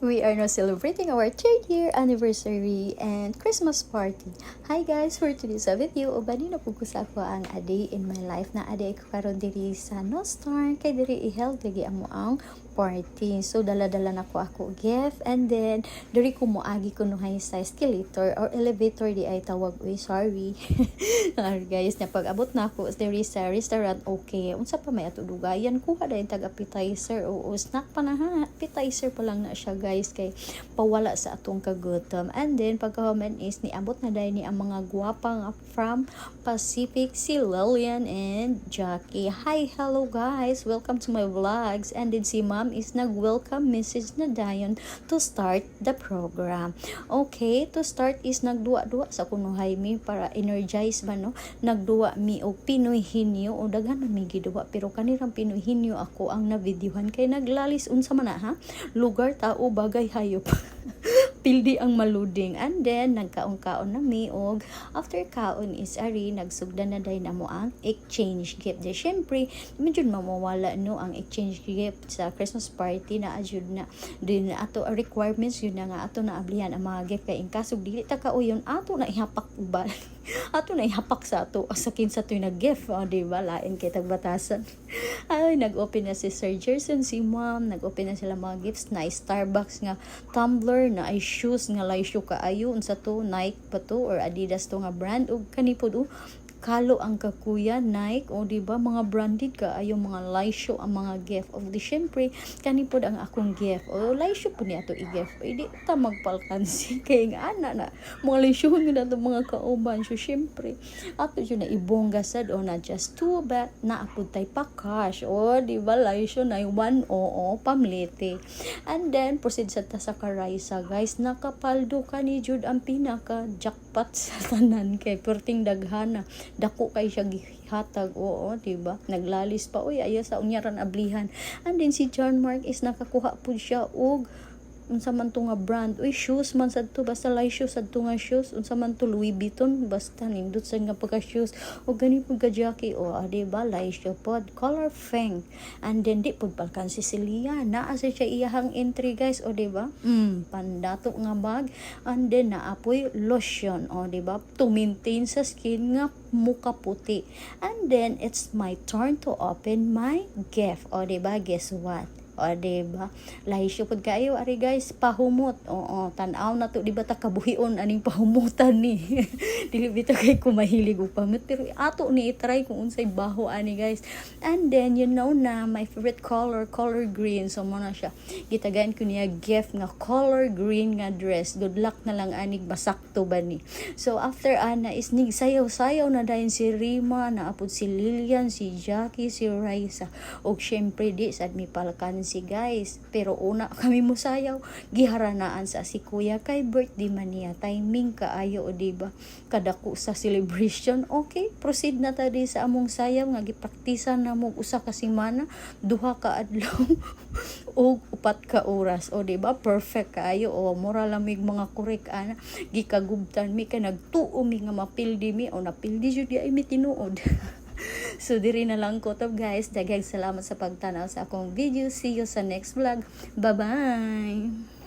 We are now celebrating our 3rd year anniversary and Christmas party. Hi guys, for today's video, ubani na po ko sa ako ang a day in my life na a day ko karon diri sa Nostar kay diri i-held lagi amo ang party. So dala-dala na ko ako gift and then diri ko moagi ko nuhay sa escalator or elevator di ay tawag sorry. Guys, na pag-abot na ako diri sa restaurant, okay. Unsa pa may ato dugayan kuha dayon tag appetizer o snack pa na ha. Appetizer pa lang na siya guys kay pawala sa atong kagutom. And then pagka-comment is niabot na dahil ni ang mga gwapang from Pacific, si Lillian and Jackie. Hi, hello guys, welcome to my vlogs. And then si ma'am is nag-welcome message na dayon to start the program. Okay, to start is nagduwa-duwa sa kunuhay mi para energize ba no. Nagduwa mi og Pinoy Hinyo o daghan man mi giduwa pero kanirang Pinoy Hinyo ako ang na-videohan kay naglalis unsa man na ha. Lugar tao bagay hayop. Pildi ang maluding. And then nagkaon-kaon na mi og after kaon is ari nagsugdan na day na mo ang exchange gift. De syempre medyo mamawala no ang exchange gift sa Christmas party na ajud na din ato requirements yun na nga ato na ablihan ang mga gift kay in kasog dili ta kauyon ato na ihapak ba ato na ihapak sa ato sa kinsa to nag gift di ba lain kay tagbatasan. Ay nag-open na si Sir Jerson, si ma'am nag-open na sila mga gifts na Starbucks nga tumbler na ay shoes nga laysyo kaayo unsa to Nike pa to or Adidas to nga brand ug kanipod kalo ang kakuya Nike o di ba mga branded ka ayo mga laysyo ang mga gift of the syempre kanipod ang akong gift o laysyo po niya to i-gift di ta magpalkansi kay nga ana na mga laysyohon nga nato mga kauban so syempre ato yun na ibongga sad o na just too bad na apod tay pa cash o di ba laysyo na 1 oo pamlete. And then proceed sa ta sa Karaisa guys, nakapaldo ka ni Jude ang pinaka jackpot sa tanan kay perting daghana dako kay siya gihatag oo diba naglalis pa oy ayo sa unyaran ablihan. And then si John Mark is nakakuha pud siya og unsa man to nga brand oy shoes man sad to basta laysyo sad to nga shoes unsa man to Louis Vuitton basta nindot sad nga pagka shoes o gani pud ka Jackie o diba laysyo pod color feng. And then di pud palkan si Celia naa sa siya iyahang entry guys o diba pandato nga bag. And then naapoy lotion o diba to maintain sa skin nga muka puti. And then it's my turn to open my gift o diba guess what o diba lahisyo pud kayo ari guys pahumot oo tan-aw na to diba ta kabuhion aning pahumutan ni dili bitaw kay ko mahilig og pamut pero ato ni i-try kung unsay baho ani guys. And then you know na my favorite color green so mo na siya gitagan ko niya gift nga color green nga dress. Good luck na lang anig basakto ba ni. So after ana is nig sayaw na dayon si Rima naapod si Lillian si Jackie si Raisa og syempre di sad mi palkan si guys pero una kami musayaw giharanaan sa si kuya kay birthday man niya timing kaayo o diba kadako sa celebration. Okay proceed na ta di sa among sayaw nga gipraktisan na mo usa ka semana 2 ka adlaw og 4 ka oras o diba perfect kaayo o mura lamig mga korek ana gikagubtan mi kay nagtuo mi nga mapildi mi o napildi jud di ay mi tinuod. So diri na lang ko to guys. Daghang salamat sa pagtanaw sa akong video. See you sa next vlog. Bye bye.